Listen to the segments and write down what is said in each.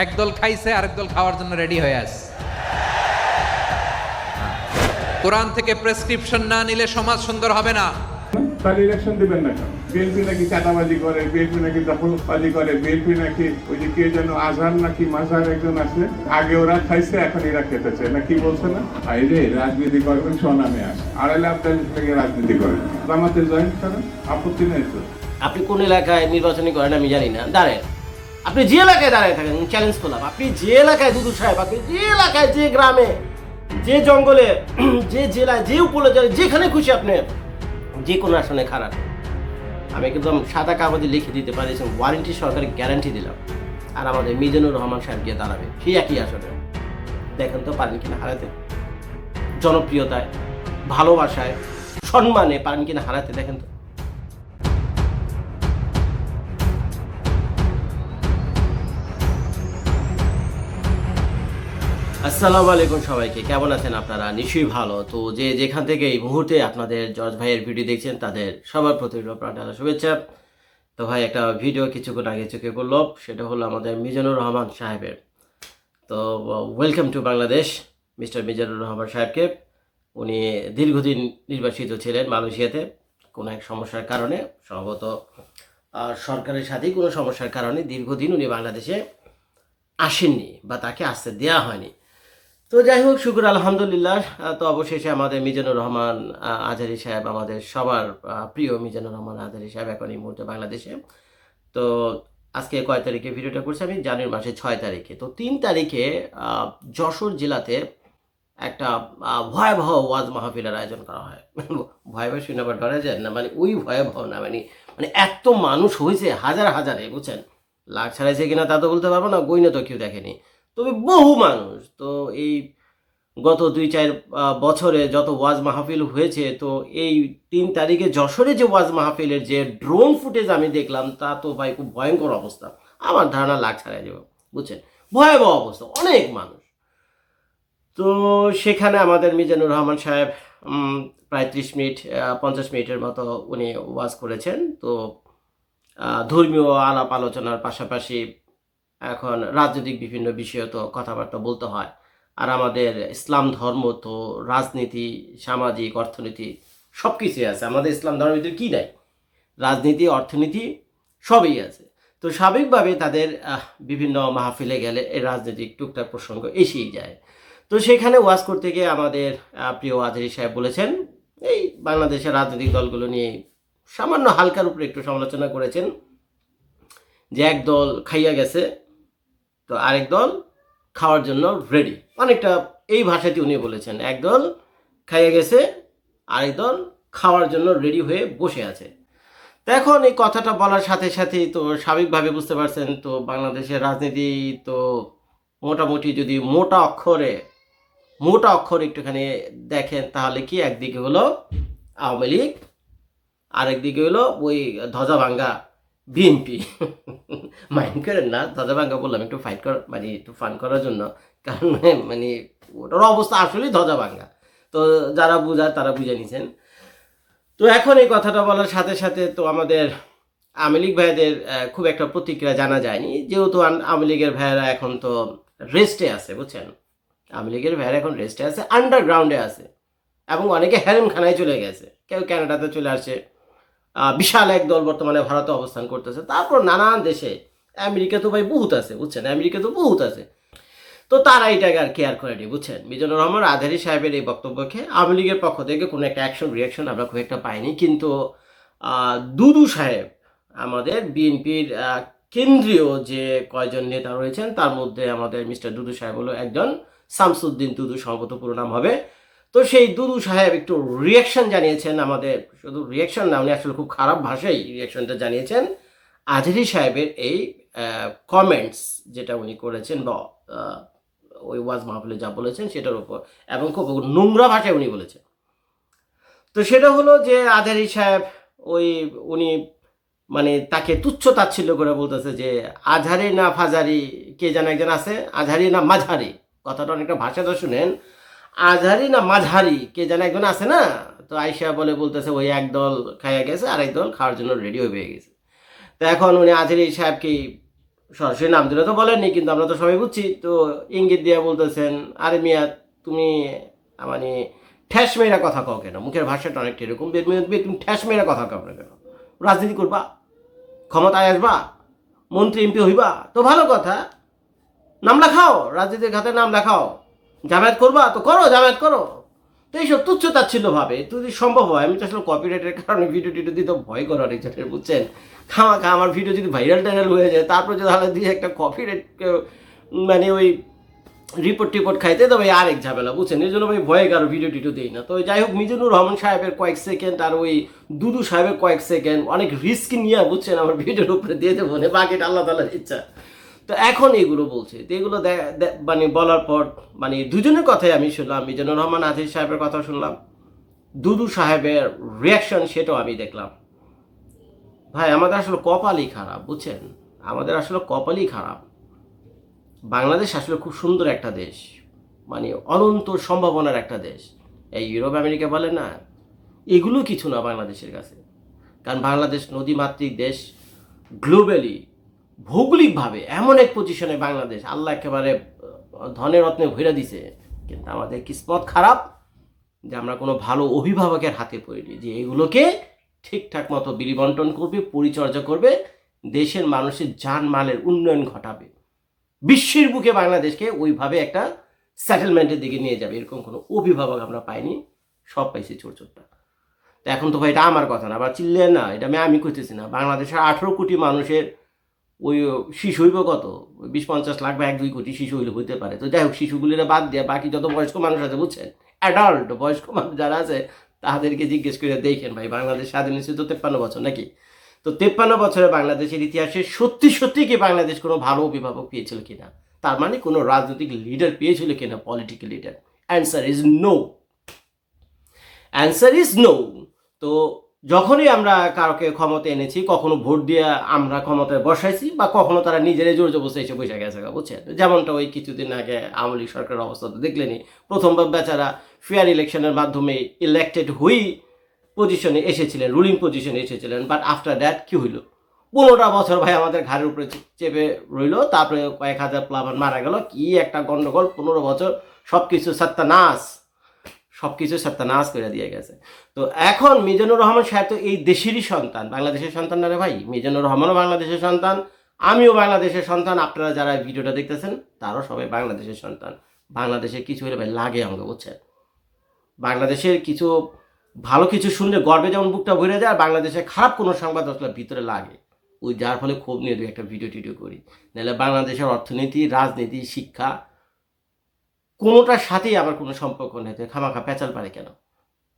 একদল খাইছে আরেক দল খাওয়ার জন্য রেডি হয়ে আছে। কোরআন থেকে প্রেসক্রিপশন না নিলে সমাজ সুন্দর হবে না। তাহলে ইলেকশন দিবেন না কেন? বিএনপি নাকি চাঁদাবাজি করে, বিএনপি নাকি দখলবাজি করে, বিএনপি নাকি ওই যে কে যেন আজহার নাকি মাঝহার একজন আছে, আগে ওরা খাইছে এখন এরা খেতেছে না, কি বলছে না? আইরে রাজনীতি করবেন স্বনামে আসে, আড়াইলে আপনার থেকে রাজনীতি করেন, জামাতে জয়েন করেন, আপত্তি নেই তো। আপনি কোন এলাকায় নির্বাচনী করেন আমি জানি না, দাঁড়ায় আপনি যে এলাকায় দাঁড়ায় থাকেন, চ্যালেঞ্জ করলাম, আপনি যে এলাকায় দুদু সাহেব, আপনি যে এলাকায়, যে গ্রামে, যে জঙ্গলে, যে জেলায়, যে উপজেলায়, যেখানে খুশি আপনি যে কোনো আসনে খারাপ, আমি একদম সাদা কাগজে লিখে দিতে পারি, ওয়ারেন্টি সরকারি গ্যারান্টি দিলাম। আর আমাদের মিজানুর রহমান সাহেব গিয়ে দাঁড়াবে সেই একই আসনে। দেখেন তো পারেন কিনা হারাতে, জনপ্রিয়তায়, ভালোবাসায়, সম্মানে পারেন কিনা হারাতে, দেখেন তো। আসসালামু আলাইকুম সবাইকে, কেমন আছেন আপনারা? নিশ্চয়ই ভালো। তো যে যেখান থেকে এই মুহূর্তে আপনাদের জর্জ ভাইয়ের ভিডিও দেখছেন তাদের সবার প্রতি প্রাণঢালা শুভেচ্ছা। তো ভাই একটা ভিডিও কিছুক্ষণ আগে চোখে পড়ল, সেটা হলো আমাদের মিজানুর রহমান সাহেবের। তো welcome to Bangladesh mister Mizanur Rahman সাহেবকে। উনি দীর্ঘদিন নির্বাসিত ছিলেন মালয়েশিয়াতে কোনো এক সমস্যার কারণে, সম্ভবত সরকারের সাথেই কোনো সমস্যার কারণে দীর্ঘদিন উনি বাংলাদেশে আসেননি বা তাকে আসতে দেওয়া হয়নি। তো যাই হোক, শুকুর আলহামদুলিল্লাহ। তো অবশেষে আমাদের মিজানুর রহমান আজহারী সাহেব, আমাদের সবার প্রিয় মিজানুর রহমান আজহারী সাহেব এখন এই মুহূর্তে বাংলাদেশে। তো আজকে কয় তারিখে ভিডিওটা করছি আমি? জানুয়ারি মাসের 6 তারিখে। তো 3 তারিখে যশোর জেলাতে একটা ভয়াবহ ওয়াজ মাহফিলের আয়োজন করা হয়। ভয়াবহ শুনে আবার ডরা যায় না, মানে ওই ভয়াবহ না, মানে মানে এত মানুষ হয়েছে হাজার হাজারে, বুঝছেন? লাখ ছাড়াইছে কিনা তা তো বলতে পারবো না, গইনা তো কেউ দেখেনি, তবে বহু মানুষ। তো এই গত 2-4 বছরে যত ওয়াজ মাহফিল হয়েছে, তো এই 3 তারিখে যশোরে যে ওয়াজ মাহফিলের যে ড্রোন ফুটেজ আমি দেখলাম, তা তো ভাই খুব ভয়ঙ্কর অবস্থা। আমার ধারণা লাখ ছাড়াই যাবে, বুঝছেন? ভয়াবহ অবস্থা, অনেক মানুষ। তো সেখানে আমাদের মিজানুর রহমান সাহেব প্রায় 30 মিনিট 50 মিনিটের মতো উনি ওয়াজ করেছেন। তো ধর্মীয় আলাপ আলোচনার পাশাপাশি এখন রাজনৈতিক বিভিন্ন বিষয়ে তো কথাবার্তা বলতে হয়। আর আমাদের ইসলাম ধর্ম তো রাজনীতি, সামাজিক, অর্থনীতি সব কিছুই আছে। আমাদের ইসলাম ধর্মের ভিতরে কী নাই? রাজনীতি, অর্থনীতি সবই আছে। তো স্বাভাবিকভাবে তাদের বিভিন্ন মাহফিলে গেলে এই রাজনৈতিক টুকটাক প্রসঙ্গ এসেই যায়। তো সেখানে ওয়াজ করতে গিয়ে আমাদের প্রিয় আজহারী সাহেব বলেছেন, এই বাংলাদেশের রাজনৈতিক দলগুলো নিয়ে সামান্য হালকার উপরে একটু সমালোচনা করেছেন, যে এক দল খাইয়া গেছে, তো আরেক দল খাওয়ার জন্য রেডি। অনেকটা এই ভাষাতে উনি বলেছেন, এক দল খাইয়া গেছে, আরেক দল খাওয়ার জন্য রেডি হয়ে বসে আছে। তো এখন এই কথাটা বলার সাথে সাথেই তো স্বাভাবিকভাবে বুঝতে পারছেন, তো বাংলাদেশের রাজনীতি তো মোটামুটি যদি মোটা অক্ষরে একটুখানি দেখেন, তাহলে কি একদিকে হলো আওয়ামী লীগ, আরেকদিকে হলো ওই ধ্বজা ভাঙ্গা বিএনপি। মাইন্ড করেন না, ধ্বজা ভাঙ্গা বললাম একটু ফাইট কর, মানে একটু ফান করার জন্য, কারণ মানে ওটার অবস্থা আসলেই ধ্বজা ভাঙ্গা। তো যারা বুঝার তারা বুঝে নিছেন। তো এখন এই কথাটা বলার সাথে সাথে তো আমাদের আওয়ামী লীগ ভাইদের খুব একটা প্রতিক্রিয়া জানা যায়নি, যেহেতু আওয়ামী লীগের ভাইয়েরা এখন তো রেস্টে আছে, বুঝছেন? আওয়ামী লীগের ভাইয়েরা এখন রেস্টে আছে, আন্ডারগ্রাউন্ডে আছে, এবং অনেকে হেরেমখানায় চলে গেছে, কেউ ক্যানাডাতে চলে আসছে। বিশাল এক দল বর্তমানে ভারতে অবস্থান করতেছে, তারপর নানান দেশে, আমেরিকা তো ভাই বহুত আছে, বুঝছেন? আমেরিকা তো বহুত আছে। তো তারা এটাকে আর কেয়ার করেনি, বুঝছেন? মিজানুর রহমান আজহারী সাহেবের এই বক্তব্যকে আওয়ামী লীগের পক্ষ থেকে কোনো একটা রিয়াকশন আমরা খুব একটা পাইনি। কিন্তু দুদু সাহেব, আমাদের বিএনপির কেন্দ্রীয় যে কয়জন নেতা রয়েছেন, তার মধ্যে আমাদের মিস্টার দুদু সাহেব হলো একজন, শামসুদ্দিন দুদু সম্ভবত পুরো নাম হবে। তো সেই দুদু সাহেব একটু রিয়াকশন জানিয়েছেন, আমাদের শুধু রিয়াকশন না, উনি আসলে খুব খারাপ ভাষায় রিয়াকশনটা জানিয়েছেন আজহারী সাহেবের এই কমেন্টস যেটা উনি করেছেন, বা ওই ওয়াজ মাহফিলে যা বলেছেন সেটার উপর, এবং খুব নোংরা ভাষায় উনি বলেছেন। তো সেটা হলো যে আজহারী সাহেব উনি মানে তাকে তুচ্ছ তাচ্ছিল্য করে বলতেছে যে আজহারি না ফাজারি, কে যেন একজন আছে, আজহারি না মাঝহারি, কথাটা অনেকটা ভাষাটা শুনেন, আজহারি না মাঝহারি, কে যেন একজন আছে না। তো আয়সা বলতেছে ওই এক দল খাইয়া গেছে, আরেক দল খাওয়ার জন্য রেডি হয়ে গেছে। তো এখন উনি আজহারী সাহেবকে সরাসরি নাম দিলে তো বলেননি, কিন্তু আমরা তো সবাই বুঝছি। তো ইঙ্গিত দিয়ে বলতেছেন, আরে মিয়া তুমি মানে ঠ্যাস মেয়েরা কথা কও কেন? মুখের ভাষাটা অনেকটা এরকম, তুমি ঠ্যাস মেয়েরা কথা কও না কেন? রাজনীতি করবা, ক্ষমতায় আসবা, মন্ত্রী এমপি হইবা, তো ভালো কথা, নাম লেখাও, রাজনীতির খাতে নাম লেখাও। জামায়াত করবা তো করো, জামায়াত করো। তো এইসব তুচ্ছ তাচ্ছিল্য ভাবে যদি সম্ভব হয়, আমি তো আসলে কপিরাইটের কারণে ভিডিও টিডিও দিতে ভয় করে অনেক জনের, বুঝছেন? খামাখা আমার ভিডিও যদি ভাইরাল টাইরাল হয়ে যায়, তারপর যদি তাহলে দিয়ে একটা কপিরাইট মানে ওই রিপোর্ট খাইতে, তবে আরেক ঝামেলা, বুঝছেন? এই জন্য আমি ভয়ে কারো ভিডিও টিডিও দিই না। তো যাই হোক, মিজানুর রহমান সাহেবের কয়েক সেকেন্ড আর ওই দুদু সাহেবের কয়েক সেকেন্ড অনেক রিস্ক নিয়ে, বুঝছেন, আমার ভিডিওর উপরে দিয়ে দেবো, বাকিটা আল্লাহ তাআলার ইচ্ছা। তো এখন এগুলো বলছে, তো এগুলো মানে বলার পর মানে দুজনের কথাই আমি শুনলাম, মিজানুর রহমান আজিজ সাহেবের কথা শুনলাম, দুদু সাহেবের রিয়াকশন সেটাও আমি দেখলাম। ভাই আমাদের আসলে কপালই খারাপ, বুঝছেন? আমাদের আসলে কপালই খারাপ। বাংলাদেশ আসলে খুব সুন্দর একটা দেশ, মানে অনন্ত সম্ভাবনার একটা দেশ। এই ইউরোপ আমেরিকা বলে না, এগুলো কিছু না বাংলাদেশের কাছে। কারণ বাংলাদেশ নদীমাতৃক দেশ, গ্লোবালি ভৌগোলিকভাবে এমন এক পজিশনে বাংলাদেশ, আল্লাহ একেবারে ধনে রত্নে ভইরা দিছে। কিন্তু আমাদের কিসমত খারাপ যে আমরা কোনো ভালো অভিভাবকের হাতে পড়িনি, যে এগুলোকে ঠিকঠাক মতো বিলি বন্টন করবে, পরিচর্যা করবে, দেশের মানুষের জানমালের উন্নয়ন ঘটাবে, বিশ্বের বুকে বাংলাদেশকে ওইভাবে একটা সেটেলমেন্টের দিকে নিয়ে যাবে, এরকম কোনো অভিভাবক আমরা পাইনি। সব পাইছি চোর চোরটা। তো এখন তো ভাই এটা আমার কথা না, আবার চিল্লেন না, এটা আমি করতেছি না। বাংলাদেশের 18 কোটি মানুষের ওই শিশু হইব কত, 20-50 লাখ বা 1-2 কোটি শিশু হইলে হইতে পারে। তো যাই হোক, শিশুগুলিরা বাদ দিয়ে বাকি যত বয়স্ক মানুষ আছে, বুঝছেন, অ্যাডাল্ট বয়স্ক মানুষ যারা আছে, তাদেরকে জিজ্ঞেস করে দেখেন ভাই, বাংলাদেশ স্বাধীন হয়েছে তো 53 বছর নাকি? তো 53 বছরে বাংলাদেশের ইতিহাসে সত্যি সত্যি কি বাংলাদেশ কোনো ভালো অভিভাবক পেয়েছিল কিনা, তার মানে কোনো রাজনৈতিক লিডার পেয়েছিল কিনা, political leader? Answer is no, answer is no. তো যখনই আমরা কারোকে ক্ষমতা এনেছি, কখনো ভোট দিয়ে আমরা ক্ষমতায় বসাইছি, বা কখনো তারা নিজেরাই জোর জবরদস্তি এসে বসে গেছে, বুঝছেন? যেমনটা ওই কিছুদিন আগে আওয়ামী লীগ সরকারের অবস্থা তো দেখলেনি। প্রথমবার বেচারা ফেয়ার ইলেকশনের মাধ্যমে ইলেক্টেড হয়েই পজিশনে এসেছিলেন, রুলিং পজিশনে এসেছিলেন, বাট আফটার দ্যাট কি হইল? 15টা বছর ভাই আমাদের ঘাড়ের উপরে চেপে রইল, তারপরে কয়েক হাজার প্লাবন মারা গেল, কি একটা গন্ডগোল, 15 বছর সবকিছু সত্যানাশ করে দিয়ে গেছে। তো এখন মিজানুর রহমান সাহেব তো এই দেশেরই সন্তান, বাংলাদেশের সন্তান না রে ভাই। মিজানুর রহমানও বাংলাদেশের সন্তান, আমিও বাংলাদেশের সন্তান, আপনারা যারা ভিডিওটা দেখতেছেন তারাও সবাই বাংলাদেশের সন্তান। বাংলাদেশের কিছু হলে ভাই লাগে আমাকে, বুঝছেন? বাংলাদেশের কিছু ভালো কিছু শুনলে গর্বে যেমন বুকটা ভরে যায়, আর বাংলাদেশের খারাপ কোনো সংবাদ আসলে ভিতরে লাগে, ওই যার ফলে ক্ষোভ নিয়ে দুই একটা ভিডিও টিডিও করি। নাহলে বাংলাদেশের অর্থনীতি, রাজনীতি, শিক্ষা কোনোটার সাথেই আবার কোনো সম্পর্ক নেই। খামাখা পেঁচাল পারে কেন?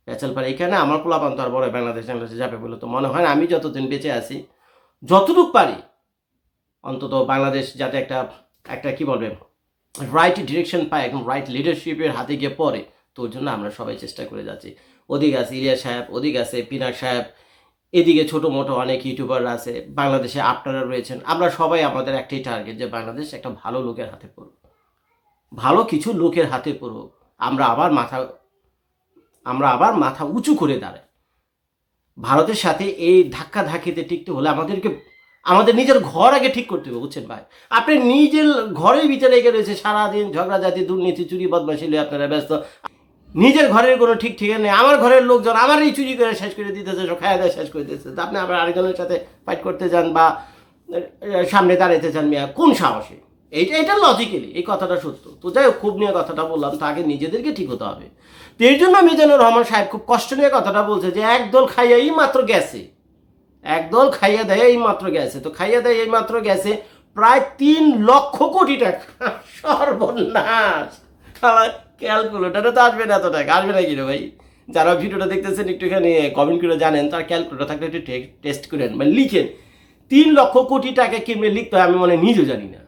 পেঁচাল পারে এখানে আমার পোলাপান তো আর বড় বাংলাদেশে যাবে বলে তো মনে হয় না। আমি যতদিন বেঁচে আছি, যতটুকু পারি অন্তত বাংলাদেশ যাতে একটা কি বলবে, রাইট ডিরেকশন পায়, একদম রাইট লিডারশিপের হাতে গিয়ে পড়ে, তো ওর জন্য আমরা সবাই চেষ্টা করে যাচ্ছি। ওদিকে আছে ইলিয়াস সাহেব, ওদিকে আছে পিনাক সাহেব, এদিকে ছোটো মোটো অনেক ইউটিউবার আছে, বাংলাদেশে আপনারা রয়েছেন। আমরা সবাই আমাদের একটাই টার্গেট, যে বাংলাদেশ একটা ভালো লোকের হাতে পড়ুক, ভালো কিছু লোকের হাতে পড়ুক, আমরা আবার মাথা উঁচু করে দাঁড়াই। ভারতের সাথে এই ধাক্কাধাক্কিতে টিকতে হলে আমাদের নিজের ঘর আগে ঠিক করতে হবে, বুঝছেন ভাই? আপনি নিজের ঘরের ভিতরে রেখে রয়েছে সারাদিন ঝগড়াঝাটি, দুর্নীতি, চুরি, বদমাশি নিয়ে আপনারা ব্যস্ত। নিজের ঘরের কোনো ঠিক ঠিকানা নেই, আমার ঘরের লোকজন আমারই চুরি করে শেষ করে দিতেছে, সব খাওয়া দাওয়া শেষ করে দিতেছে। আপনি আবার আরেকজনের সাথে ফাইট করতে যান বা সামনে দাঁড়াইতে চান, মিয়া কোন সাহসে? এটা লজিক্যালি এই কথাটা সত্য। তো যাই হোক, খুব নিয়ে কথাটা বললাম, তো আগে নিজেদেরকে ঠিক হতে হবে। তো এই জন্য মিজানুর রহমান সাহেব খুব কষ্ট নিয়ে কথাটা বলছে, যে একদল খাইয়া এই মাত্র গেছে, একদল খাইয়া দেয় এই মাত্র গেছে। তো খাইয়া দেয় এই মাত্র গেছে প্রায় 3 লক্ষ কোটি টাকা। সর্বনাশ! আমার ক্যালকুলেটারে তো আসবে না এত টাকা, আসবে না কিনা ভাই? যারা ভিডিওটা দেখতেছেন একটুখানি কমেন্ট করে জানেন, তার ক্যালকুলেটার থাকলে একটু টেস্ট করেন বা লিখেন। 3 লক্ষ কোটি টাকা কেমনে লিখতে হয় আমি নিজেও জানি না,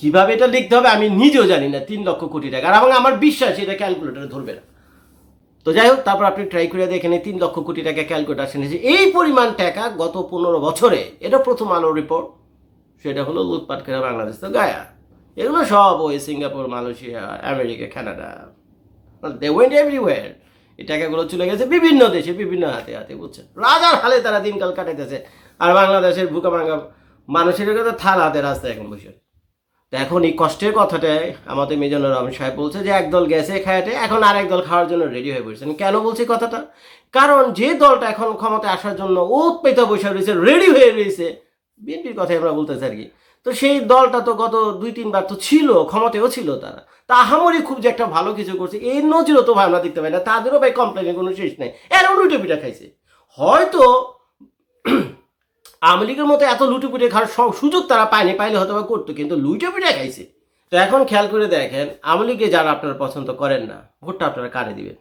কিভাবে এটা লিখতে হবে আমি নিজেও জানি না। 3 লক্ষ কোটি টাকা, আর আমার বিশ্বাস এটা ক্যালকুলেটারে ধরবে না। তো যাই হোক, তারপর আপনি ট্রাই করে দেখেন 3 লক্ষ কোটি টাকা ক্যালকুলেটার শুনেছে এই পরিমাণ টাকা গত 15 বছরে। এটা প্রথম আলো রিপোর্ট, সেটা হলো লুটপাট করে বাংলাদেশ তো গায়া। এগুলো সব ওই Singapore, Malaysia, America, Canada, they went everywhere. এই টাকাগুলো চলে গেছে বিভিন্ন দেশে, বিভিন্ন হাতে হাতে, বুঝছেন? রাজার হালে তারা দিনকাল কাটাইতেছে। আর বাংলাদেশের ভুকা ভাঙা মানুষের কথা থাল হাতে রাস্তায় এখন বসে। তো এখন এই কষ্টের কথাটাই আমাদের মিজানুর রহমান সাহেব বলছে যে একদল গেছে খায়াটে, এখন আর একদল খাওয়ার জন্য রেডি হয়ে পড়েছেন। কেন বলছি কথাটা? কারণ যে দলটা এখন ক্ষমতায় আসার জন্য ওত পেতে বসে রয়েছে, রেডি হয়ে রয়েছে, বিএনপির কথাই আমরা বলতেছি আর কি। তো সেই দলটা তো গত 2-3 বার তো ছিল, ক্ষমতায়ও ছিল তারা। তা আহামরি খুব যে একটা ভালো কিছু করছে এই নজিরও তো ভাই আমরা দেখতে পাই না। তাদেরও ভাই কমপ্লেনের কোনো শেষ নেই, এরও লুটে পিঠা খাইছে। হয়তো আওয়ামী লীগের মতো এত লুটেপুটে খাওয়ার সুযোগ তারা পায়নি, পাইলে হয়তো বা করতো, কিন্তু লুটে পিঠে খাইছে। তো এখন খেয়াল করে দেখেন, আওয়ামী লীগে যারা আপনারা পছন্দ করেন না, ভোটটা আপনারা কারে দিবেন?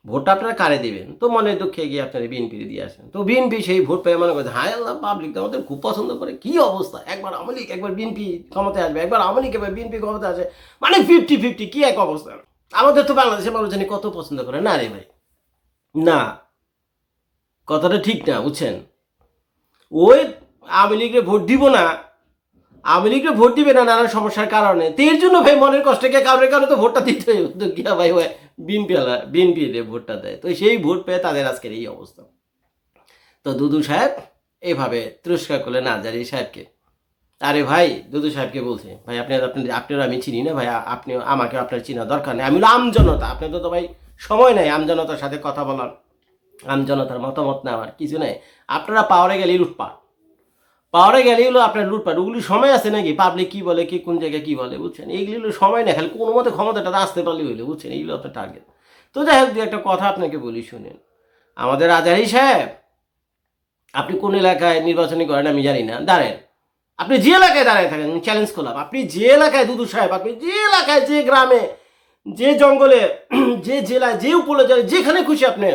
ভোটটা আপনারা কারে দিবেন? তো মনে দুঃখে গিয়ে আপনারা বিএনপি দিয়ে আসেন। তো বিএনপি সেই ভোট পেয়ে মনে করে হায় আল্লাহ, পাবলিক তো আমাদের খুব পছন্দ করে, কি অবস্থা, একবার আওয়ামী লীগ একবার বিএনপি ক্ষমতায় আসবে, একবার আওয়ামী লীগ একবার বিএনপি ক্ষমতায় আসে, মানে 50-50, কি এক অবস্থা। আমাদের তো বাংলাদেশের মানুষ জানি কত পছন্দ করে না রে ভাই, না, কথাটা ঠিক না, বুঝছেন? ওই আওয়ামী লীগের ভোট দিব না, আওয়ামী লীগের ভোট দিবে না নানান সমস্যার কারণে, তো এর জন্য ভাই মনের কষ্টকে কারণে কারণে তো ভোটটা দিতে হতো গিয়া ভাই, ওই বিএনপি ভোটটা দেয়। তো সেই ভোট পেয়ে তাদের আজকের এই অবস্থা। তো দুদু সাহেব এইভাবে তিরস্কার করলেন আজহারী সাহেবকে। আরে ভাই, দুদু সাহেবকে বলছে ভাই আপনার আমি চিনি না ভাই, আপনি আমাকে আপনার চিনা দরকার নেই, আমি হলো আমজনতা, আপনাদের তো ভাই সময় নেই আমজনতার সাথে কথা বলার, আমজনতার মতামত নেওয়ার কিছু নেই। আপনারা পাওয়ারে গেলেই লুটপাট, পাওয়ারে গেলেই হলো আপনার লুটপাট, ওগুলি সময় আছে নাকি? পাবলিক কি বলে, কি কোন জায়গায় কি বলে, বুঝছেন? এইগুলি হলো সময় নেই, খালি কোনো মতে ক্ষমতাটা আসতে পারলে হইলো, বুঝছেন? এইগুলো আপনার টার্গেট। তো যাই হোক, একটা কথা আপনাকে বলি শুনেন, আমাদের আজহারী সাহেব, আপনি কোন এলাকায় নির্বাচনী করেন আমি জানি না, দাঁড়ান, আপনি যে এলাকায় দাঁড়ায় থাকেন চ্যালেঞ্জ করলাম, আপনি যে এলাকায় দুদু সাহেব, আপনি যে এলাকায়, যে গ্রামে, যে জঙ্গলে, যে জেলায়, যে উপজেলায়, যেখানে খুশি আপনি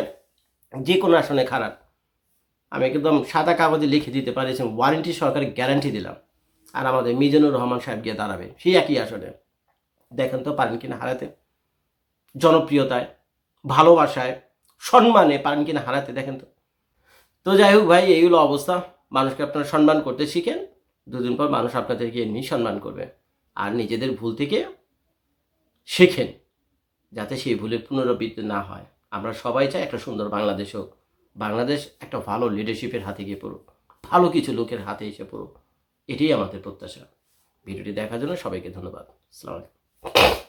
যে কোনো আসনে খারাপ, আমি একদম সাদা কাগজে লিখে দিতে পারি, ওয়ারেন্টি সরকারি গ্যারান্টি দিলাম। আর আমাদের মিজানুর রহমান সাহেব গিয়ে দাঁড়াবে সেই একই আসনে, দেখেন তো পারেন কিনা হারাতে, জনপ্রিয়তায়, ভালোবাসায়, সম্মানে পারেন কিনা হারাতে, দেখেন তো। তো যাই হোক ভাই, এইগুলো অবস্থা। মানুষকে আপনারা সম্মান করতে শিখেন, দুদিন পর মানুষ আপনাদেরকে এমনি সম্মান করবে। আর নিজেদের ভুল থেকে শেখেন, যাতে সেই ভুলের পুনরাবৃত্তি না হয়। আমরা সবাই চাই একটা সুন্দর বাংলাদেশ হোক, বাংলাদেশ একটা ভালো লিডারশিপের হাতে গিয়ে পড়ুক, ভালো কিছু লোকের হাতে এসে পড়ুক, এটাই আমাদের প্রত্যাশা। ভিডিওটি দেখার জন্য সবাইকে ধন্যবাদ। আসসালামু আলাইকুম।